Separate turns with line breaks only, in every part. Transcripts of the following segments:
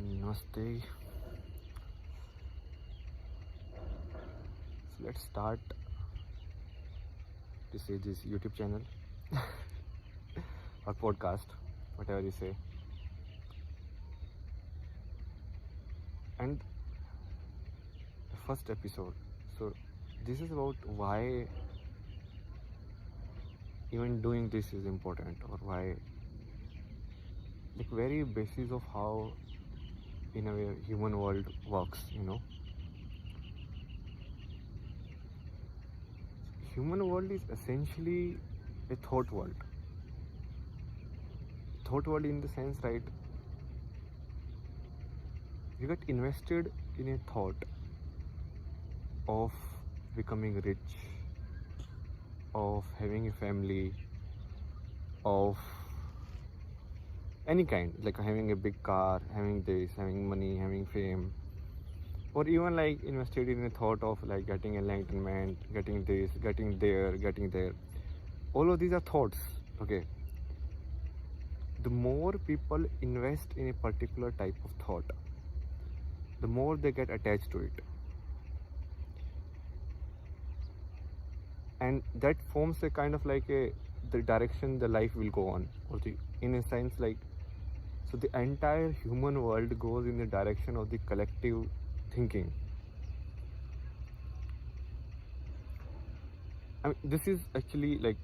Namaste. So let's start this YouTube channel or podcast, whatever you say. And the first episode. So this is about why even doing this is important, or why, like, very basis of how in a way human world works. Human world is essentially a thought world. Thought world in the sense, right? You get invested in a thought of becoming rich, of having a family, of any kind, like having a big car, having this, having money, having fame, or even like invested in a thought of like getting enlightenment, getting this, getting there. All of these are thoughts. Okay, the more people invest in a particular type of thought, the more they get attached to it, and that forms a kind of like the direction the life will go on, or in a sense, like, so the entire human world goes in the direction of the collective thinking. I mean, this is actually like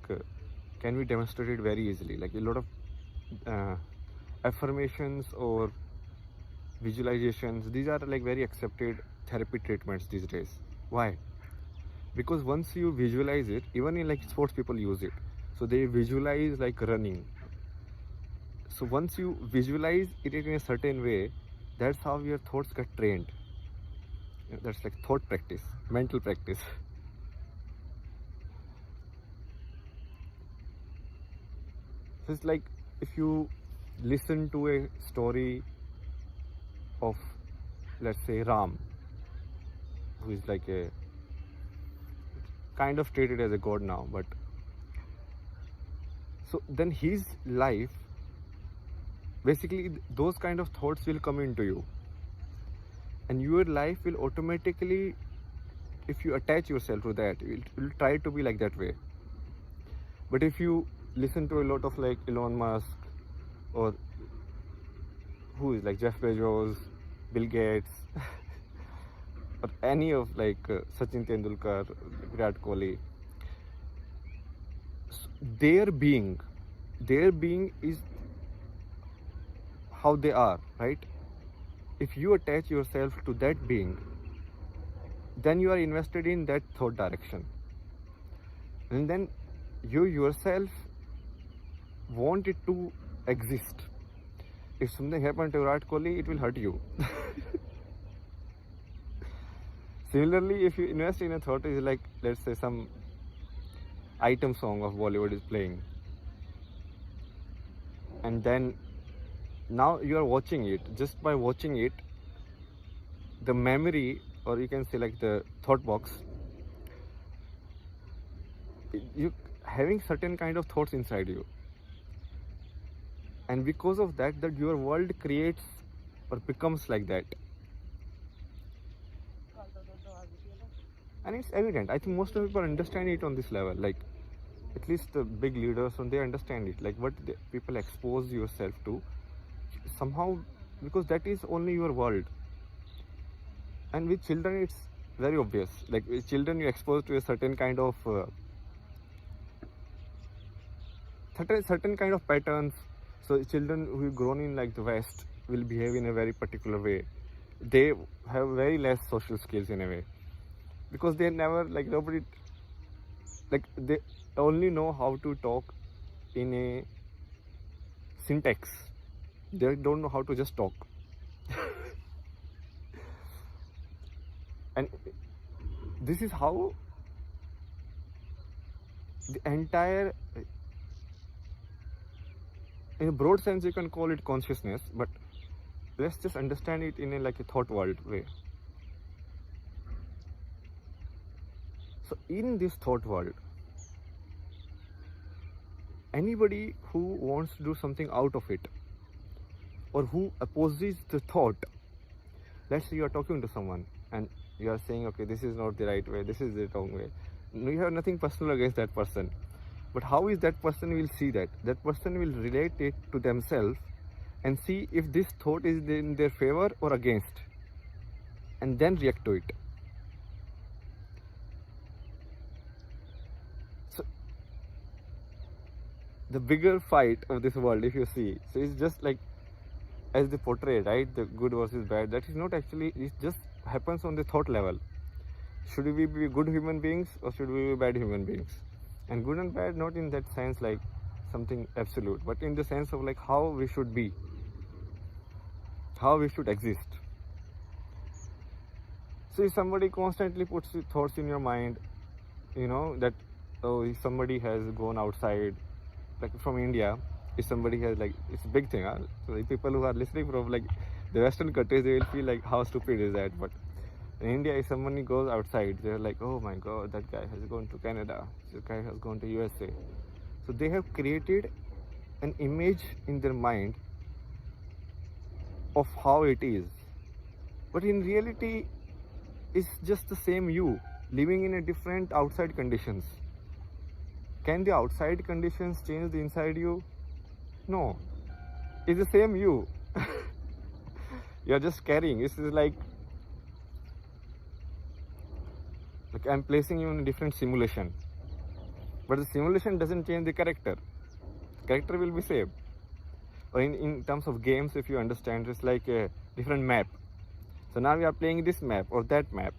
can be demonstrated very easily. Like a lot of affirmations or visualizations, these are like very accepted therapy treatments these days. Why? Because once you visualize it, even in like sports people use it. So they visualize like running. So once you visualize it in a certain way, that's how your thoughts get trained. That's like thought practice, mental practice. So it's like if you listen to a story of, let's say, Ram, who is like a kind of treated as a god now, but so then his life, basically those kind of thoughts will come into you, and your life will automatically, if you attach yourself to that, it will try to be like that way. But if you listen to a lot of like Elon Musk, or who is like Jeff Bezos, Bill Gates, or any of like Sachin Tendulkar, Virat Kohli, their being is how they are, right? If you attach yourself to that being, then you are invested in that thought direction, and then you yourself want it to exist. If something happened to Virat Kohli, it will hurt you. Similarly, if you invest in a thought, is like, let's say, some item song of Bollywood is playing, and then now you are watching it. Just by watching it, the memory, or you can say like the thought box, you having certain kind of thoughts inside you, and because of that your world creates or becomes like that. And it's evident. I think most of people understand it on this level, like at least the big leaders, and they understand it, like what people expose yourself to somehow, because that is only your world. And with children it's very obvious. Like with children, you expose to a certain kind of certain kind of patterns. So children who grown in like the West will behave in a very particular way. They have very less social skills in a way, because they never, like, nobody, like, they only know how to talk in a syntax. They don't know how to just talk. And this is how the entire, in a broad sense you can call it consciousness, but let's just understand it in a like a thought world way. So in this thought world, anybody who wants to do something out of it or who opposes the thought. Let's say you are talking to someone and you are saying, okay, this is not the right way, this is the wrong way. You have nothing personal against that person. But how is that person will see that? That person will relate it to themselves and see if this thought is in their favor or against, and then react to it. So the bigger fight of this world, if you see, so it's just like as they portray, right? The good versus bad. That is not actually. It just happens on the thought level. Should we be good human beings or should we be bad human beings? And good and bad, not in that sense like something absolute, but in the sense of like how we should be, how we should exist. So if somebody constantly puts thoughts in your mind, that if somebody has gone outside, like from India, if somebody has like, it's a big thing, huh? So the people who are listening from like the Western countries, they will feel like how stupid is that, but in India, if somebody goes outside, they're like, oh my god, that guy has gone to Canada, this guy has gone to USA. So they have created an image in their mind of how it is. But in reality, it's just the same you, living in a different outside conditions. Can the outside conditions change the inside you? No. It's the same you. You're just carrying. This is like I'm placing you in a different simulation, but the simulation doesn't change the character. Character will be same. Or in terms of games, if you understand, it's like a different map. So now we are playing this map or that map,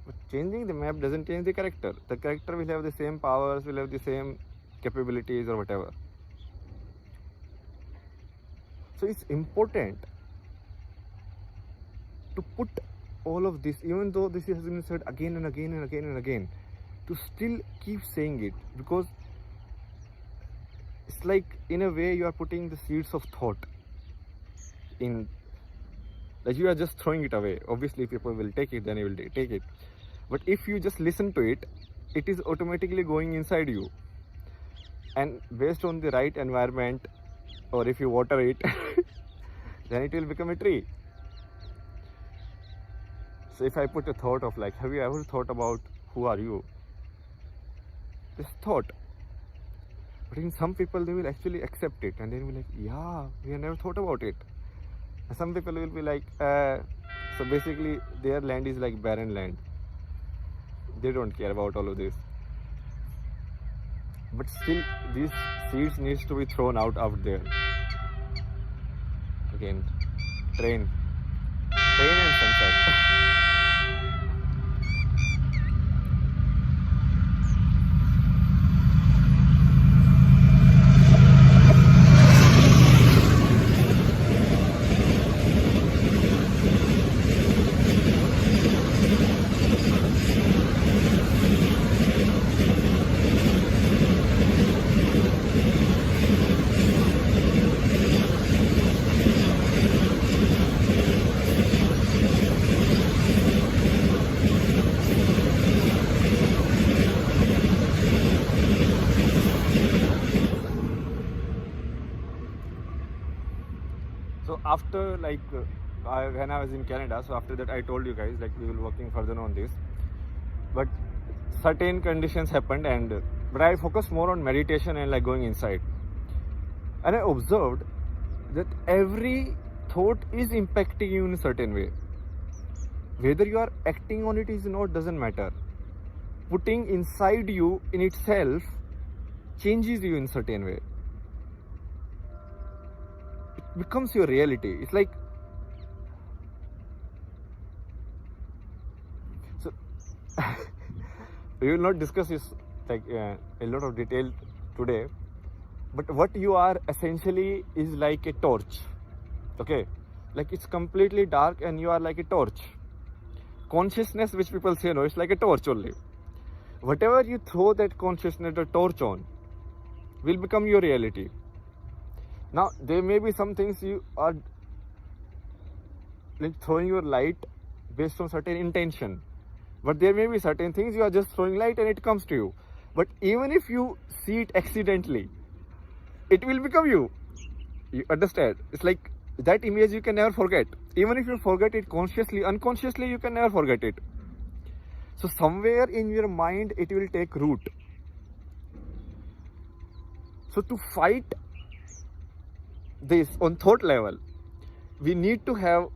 but changing the map doesn't change the character. The character will have the same powers, will have the same capabilities or whatever. So it's important to put all of this, even though this has been said again and again and again and again, to still keep saying it, because it's like in a way you are putting the seeds of thought in, like you are just throwing it away. Obviously people will take it, then you will take it, but if you just listen to it, it is automatically going inside you, and based on the right environment, or if you water it then it will become a tree. So if I put a thought of like, have you ever thought about who are you? This thought. But in some people, they will actually accept it and they will be like, yeah, we have never thought about it. And some people will be like, so basically their land is like barren land. They don't care about all of this. But still, these seeds needs to be thrown out there. Again, train and sunset. So after when I was in Canada, so after that I told you guys like we will working further on this, but certain conditions happened, but I focused more on meditation and like going inside, and I observed that every thought is impacting you in a certain way. Whether you are acting on it is not, doesn't matter. Putting inside you in itself changes you in certain way. It becomes your reality. It's like, so we will not discuss this like a lot of detail today, but what you are essentially is like a torch. Okay, like it's completely dark and you are like a torch. Consciousness, which people say no, it's like a torch only. Whatever you throw that consciousness, the torch on, will become your reality. Now there may be some things you are like throwing your light based on certain intention, but there may be certain things you are just throwing light and it comes to you. But even if you see it accidentally, it will become you. You understand? It's like that image you can never forget. Even if you forget it consciously, unconsciously you can never forget it. So somewhere in your mind it will take root. So to fight this on thought level, we need to have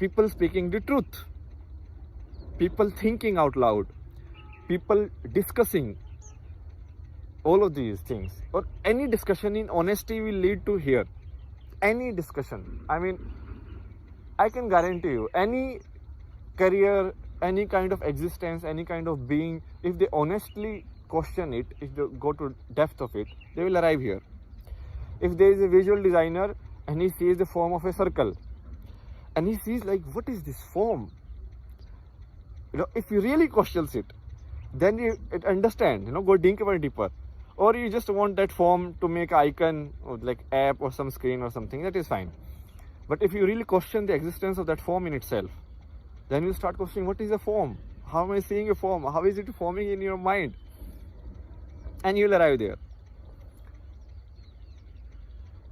people speaking the truth, people thinking out loud, people discussing all of these things, or any discussion in honesty will lead to here. Any discussion, I mean, I can guarantee you, any career, any kind of existence, any kind of being, if they honestly question it, if they go to depth of it, they will arrive here. If there is a visual designer and he sees the form of a circle and he sees like, what is this form? If you really questions it, then you understand, go deeper and deeper. Or you just want that form to make an icon or like app or some screen or something, that is fine. But if you really question the existence of that form in itself, then you start questioning, what is a form? How am I seeing a form? How is it forming in your mind? And you'll arrive there.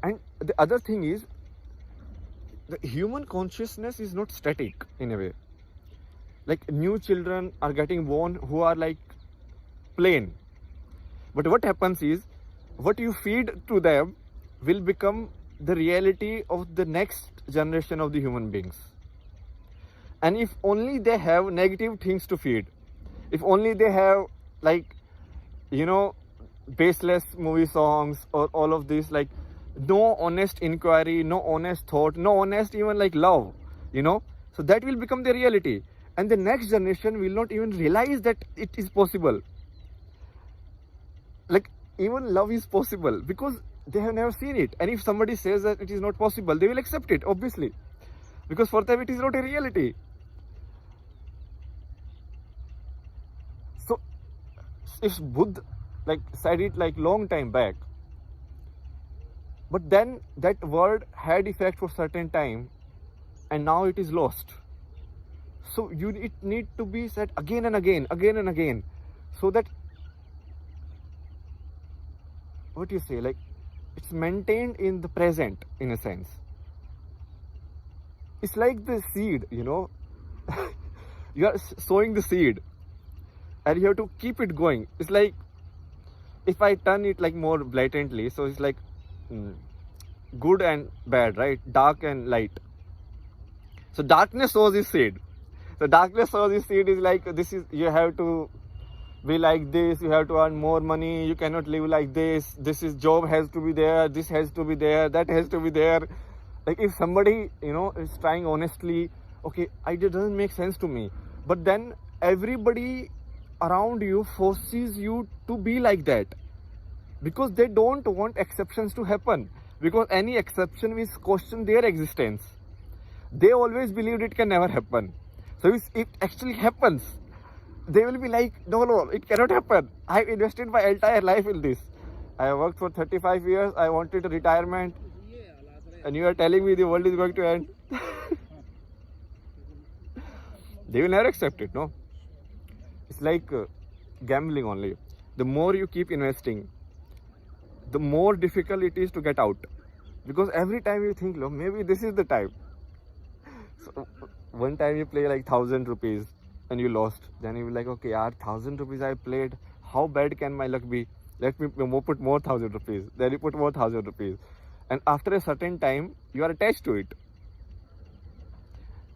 And the other thing is, the human consciousness is not static in a way. Like new children are getting born who are like plain. But what happens is, what you feed to them will become the reality of the next generation of the human beings. And if only they have negative things to feed, if only they have like, baseless movie songs or all of this, like no honest inquiry, no honest thought, no honest even like love, so that will become the reality. And the next generation will not even realize that it is possible. Like even love is possible because they have never seen it. And if somebody says that it is not possible, they will accept it, obviously, because for them it is not a reality. So if Buddha like said it like long time back, but then that word had effect for certain time and now it is lost. So it need to be said again and again, so that, what you say, like it's maintained in the present in a sense. It's like the seed, you are sowing the seed and you have to keep it going. It's like, if I turn it like more blatantly, so it's like good and bad, right? Dark and light. So darkness sows this seed. So darkness sows this seed is like, you have to be like this, you have to earn more money, you cannot live like this, job has to be there, this has to be there, that has to be there. Like if somebody, is trying honestly, okay, it doesn't make sense to me. But then everybody around you forces you to be like that, because they don't want exceptions to happen, because any exception will question their existence. They always believed it can never happen. So if it actually happens, they will be like, no, it cannot happen. I have invested my entire life in this. I have worked for 35 years. I wanted a retirement. And you are telling me the world is going to end. They will never accept it, no? It's like gambling only. The more you keep investing, the more difficult it is to get out. Because every time you think, maybe this is the time. So one time you play like 1,000 rupees and you lost. Then you will like, okay, 1,000 rupees I played. How bad can my luck be? Let me put more 1,000 rupees. Then you put more 1,000 rupees. And after a certain time, you are attached to it.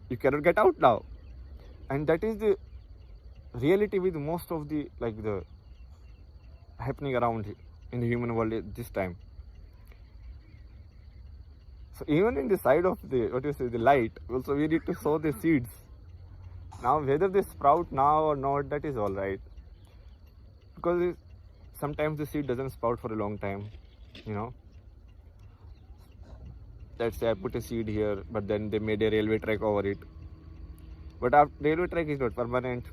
You cannot get out now. And that is the reality with most of the happening around in the human world at this time. So even in the side of the light, also we need to sow the seeds. Now whether they sprout now or not, that is all right. Because sometimes the seed doesn't sprout for a long time, Let's say I put a seed here, but then they made a railway track over it. But our railway track is not permanent.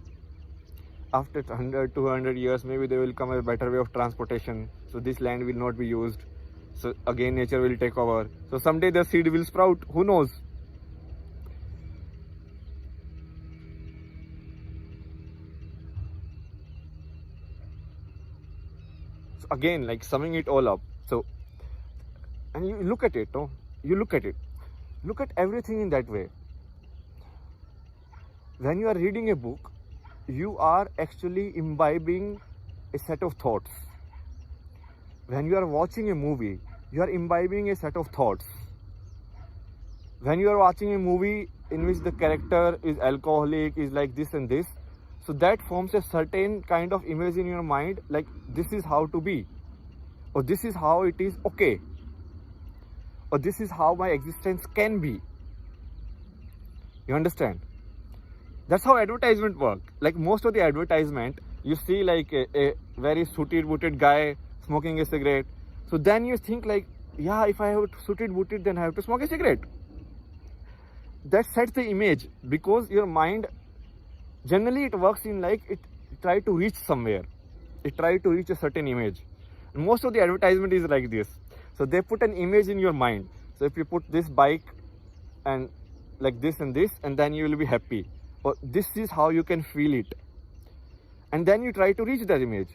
After 100, 200 years, maybe there will come a better way of transportation. So this land will not be used. So again, nature will take over. So someday the seed will sprout. Who knows? So again, like summing it all up. So, and you look at it, you look at it. Look at everything in that way. When you are reading a book, you are actually imbibing a set of thoughts. When you are watching a movie, you are imbibing a set of thoughts. When you are watching a movie in which the character is alcoholic, is like this and this, so that forms a certain kind of image in your mind, like this is how to be, or this is how it is okay, or this is how my existence can be. You understand? That's how advertisement work. Like most of the advertisement, you see like a very suited booted guy smoking a cigarette. So then you think like, yeah, if I have suited booted, then I have to smoke a cigarette. That sets the image, because your mind, generally it works in like it try to reach somewhere. It try to reach a certain image. And most of the advertisement is like this. So they put an image in your mind. So if you put this bike and like this and this, and then you will be happy. Or this is how you can feel it. And then you try to reach that image.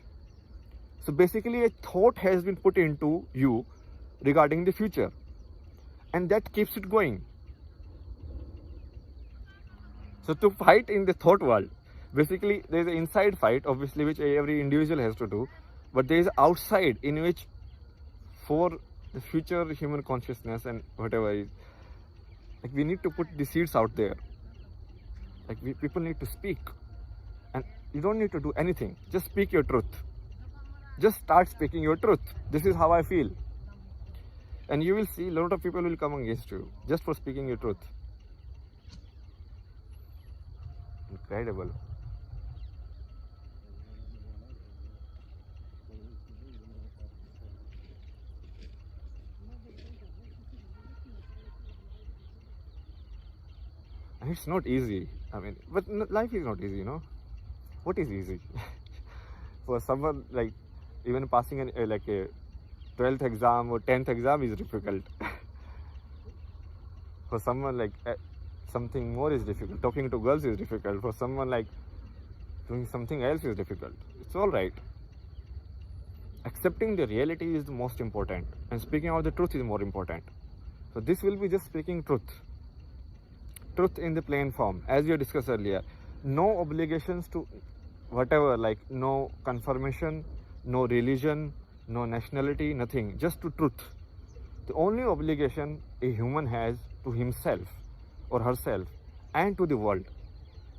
So basically a thought has been put into you regarding the future. And that keeps it going. So to fight in the thought world, basically there is an inside fight, obviously, which every individual has to do. But there is outside, in which for the future human consciousness and whatever is, like we need to put the seeds out there. Like people need to speak, and you don't need to do anything. Just speak your truth. Just start speaking your truth. This is how I feel. And you will see a lot of people will come against you just for speaking your truth. Incredible. And it's not easy. I mean, but life is not easy, you know. What is easy? For someone like even passing like a 12th exam or 10th exam is difficult. For someone like something more is difficult. Talking to girls is difficult. For someone like doing something else is difficult. It's all right. Accepting the reality is the most important, and speaking out the truth is more important. So this will be just speaking truth. Truth in the plain form, as you discussed earlier. No obligations to whatever, like no confirmation, no religion, no nationality, nothing, just to truth. The only obligation a human has to himself or herself and to the world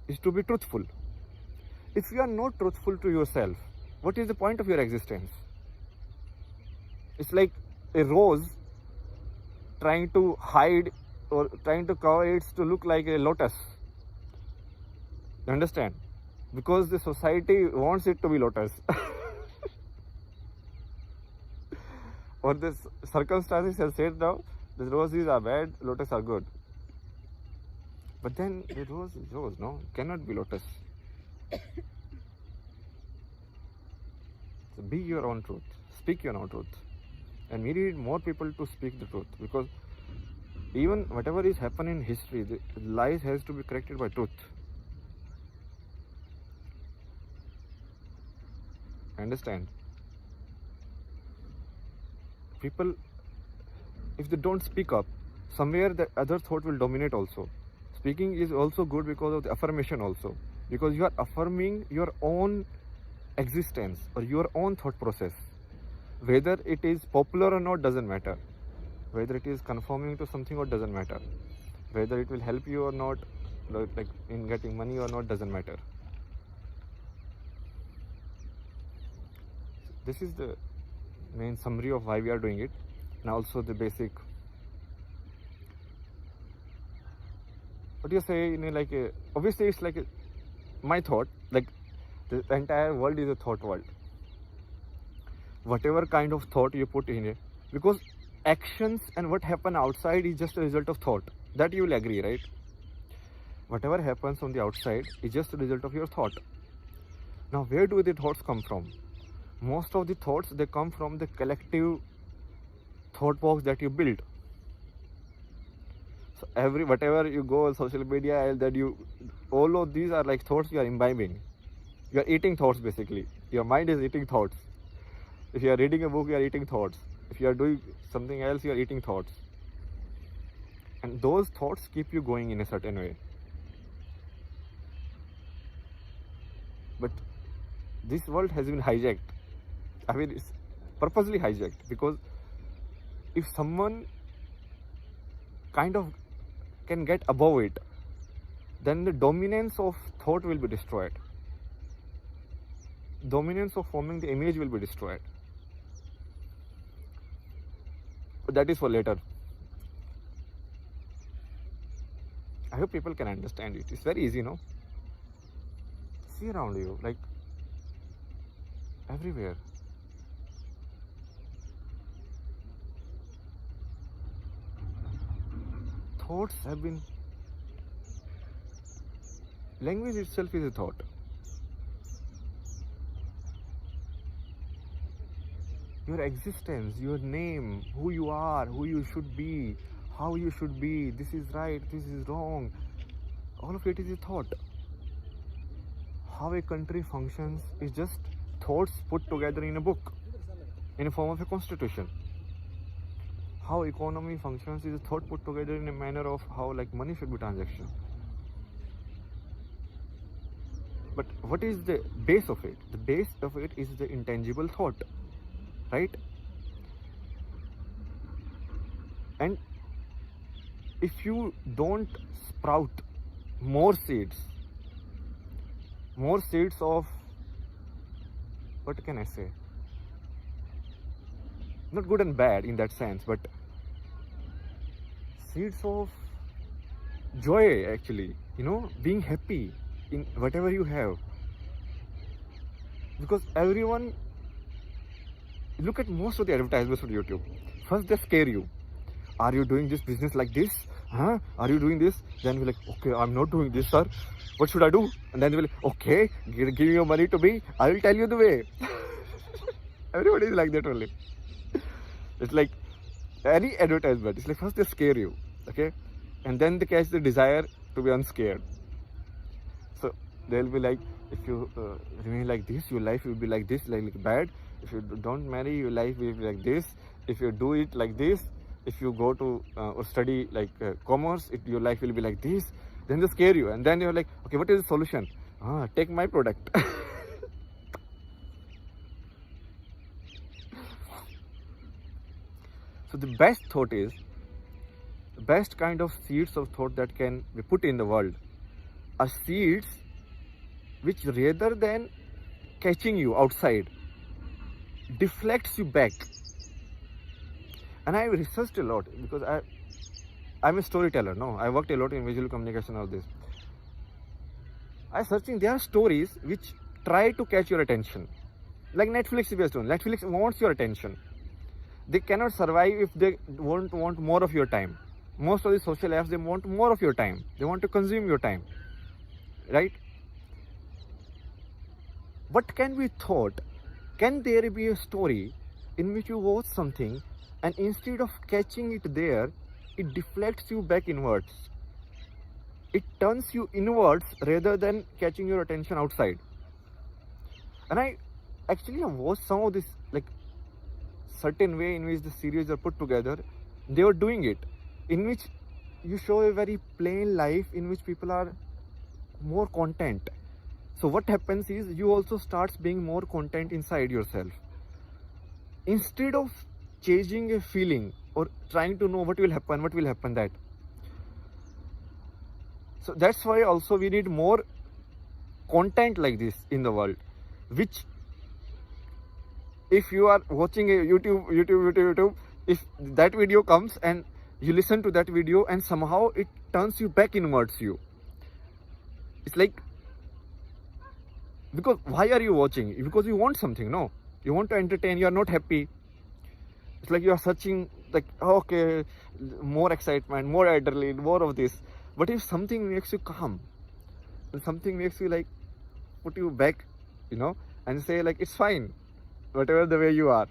is to be truthful. If you are not truthful to yourself, what is the point of your existence? It's like a rose trying to hide or trying to cover it to look like a lotus. You understand? Because the society wants it to be lotus. Or the circumstances have said now, the roses are bad, lotus are good. But then the rose is rose, no? It cannot be lotus. So be your own truth. Speak your own truth. And we need more people to speak the truth, because even whatever is happening in history, the lies has to be corrected by truth. Understand? People, if they don't speak up, somewhere the other thought will dominate also. Speaking is also good because of the affirmation also. Because you are affirming your own existence or your own thought process. Whether it is popular or not doesn't matter. Whether it is conforming to something or doesn't matter. Whether it will help you or not, like in getting money or not, doesn't matter. This is the main summary of why we are doing it, and also the basic. What do you say? You know, like obviously it's like my thought. Like the entire world is a thought world. Whatever kind of thought you put in it, because actions and what happen outside is just a result of thought. That you will agree, right? Whatever happens on the outside is just a result of your thought. Now, where do the thoughts come from? Most of the thoughts, they come from the collective thought box that you build. So whatever you go on social media, that all of these are like thoughts you are imbibing. You are eating thoughts basically. Your mind is eating thoughts. If you are reading a book, you are eating thoughts. If you are doing something else, you are eating thoughts. and those thoughts keep you going in a certain way. But this world has been hijacked. I mean, it's purposely hijacked, because if someone kind of can get above it, then the dominance of thought will be destroyed. Dominance of forming the image will be destroyed. But that is for later. I hope people can understand it. It's very easy, no? See around you, like everywhere. Thoughts have been. Language itself is a thought. Your existence, your name, who you are, who you should be, how you should be, this is right, this is wrong, all of it is a thought. How a country functions is just thoughts put together in a book, in a form of a constitution. How economy functions is a thought put together in a manner of how like money should be transacted. But what is the base of it? The base of it is the intangible thought, right? And if you don't sprout more seeds of, what can I say? Not good and bad in that sense, but seeds of joy, actually, being happy in whatever you have. Because everyone, look at most of the advertisements on YouTube. First they scare you. Are you doing this business like this? Huh? Are you doing this? Then we're like, okay, I'm not doing this, sir. What should I do? And then we're like, okay, give me your money to me. I will tell you the way. Everybody is like that only. It's like any advertisement. It's like first they scare you, okay? And then they catch the desire to be unscared. So they'll be like, if you remain like this, your life will be like this, like bad. If you don't marry, your life will be like this. If you do it like this, if you go to or study like commerce, your life will be like this. Then they scare you, and then you're like, okay, what is the solution? Take my product. So the best thought is, the best kind of seeds of thought that can be put in the world are seeds which, rather than catching you outside, deflects you back. And I researched a lot, because I'm a storyteller, no? I worked a lot in visual communication, all this. I searching, there are stories which try to catch your attention. Like Netflix is doing. Netflix wants your attention. They cannot survive if they won't want more of your time. Most of the social apps, they want more of your time. They want to consume your time, right? What can be thought? Can there be a story in which you watch something, and instead of catching it there, it deflects you back inwards? It turns you inwards rather than catching your attention outside. And I actually have watched some of this, like certain way in which the series are put together. They were doing it, in which you show a very plain life in which people are more content. So what happens is, you also starts being more content inside yourself. Instead of chasing a feeling or trying to know what will happen that. So that's why also we need more content like this in the world, which, if you are watching a YouTube, if that video comes and you listen to that video and somehow it turns you back inwards you. It's like, because why are you watching? Because you want something, no? You want to entertain, you are not happy. It's like you are searching, like, okay, more excitement, more adrenaline, more of this. But if something makes you calm, and something makes you like put you back, and say like, it's fine, whatever the way you are,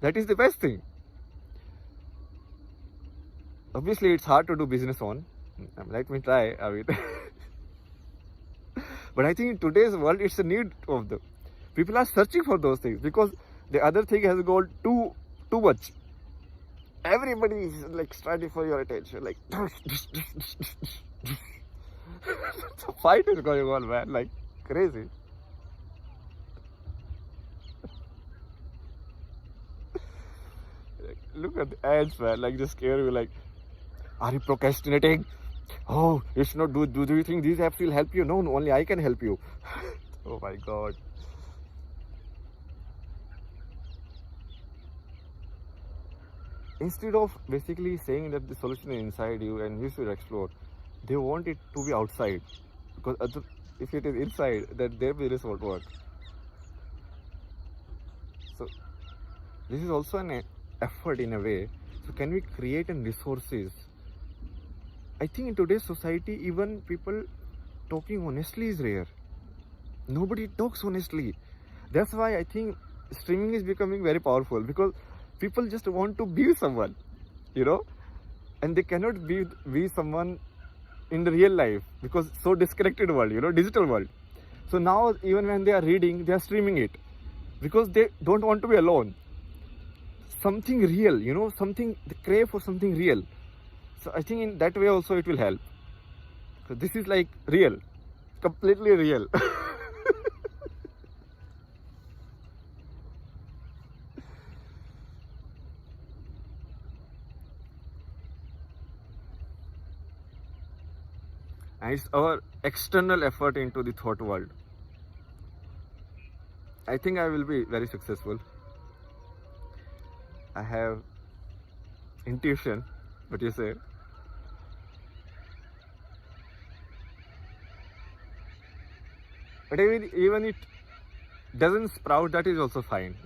that is the best thing. Obviously, it's hard to do business on. Let me try. I mean, but I think in today's world, it's a need of the people are searching for those things, because the other thing has gone too much. everybody is like striving for your attention, like the fight is going on, man, like crazy. Like, look at the ads, man, like just scare you, like, are you procrastinating? Oh, you should not do you think these apps will help you? No, only I can help you. Oh my god. Instead of basically saying that the solution is inside you and you should explore, they want it to be outside, because if it is inside, then their business won't work. So this is also an effort in a way. So can we create an resources? I think in today's society, even people talking honestly is rare. Nobody talks honestly. That's why I think streaming is becoming very powerful, because people just want to be someone, and they cannot be someone in the real life, because so disconnected world, digital world. So now even when they are reading, they are streaming it, because they don't want to be alone. Something real, something, they crave for something real. So I think in that way also it will help. So this is like real, completely real. And it's our external effort into the thought world. I think I will be very successful. I have intuition, what you say. But even it doesn't sprout, that is also fine,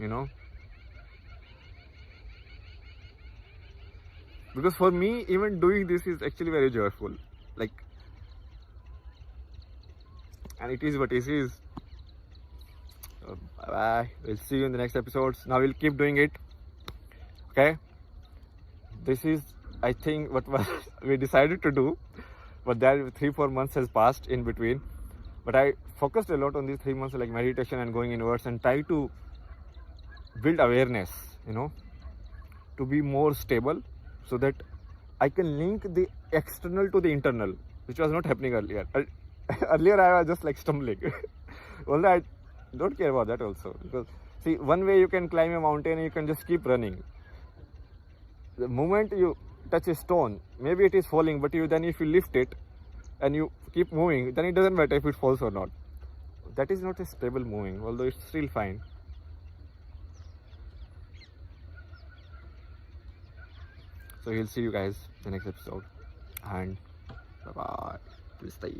Because for me, even doing this is actually very joyful. Like, and it is what it is. So, bye. We'll see you in the next episodes. Now we'll keep doing it. Okay? This is, I think, what we decided to do. But there 3-4 months has passed in between. But I focused a lot on these 3 months, like meditation and going inwards, and try to build awareness, to be more stable, so that I can link the external to the internal, which was not happening earlier. Earlier I was just like stumbling. Although I don't care about that also, because see, one way you can climb a mountain, you can just keep running. The moment you touch a stone, maybe it is falling, but then if you lift it and you keep moving, then it doesn't matter if it falls or not. That is not a stable moving, although it's still fine. So we'll see you guys in the next episode, and bye bye. Please stay.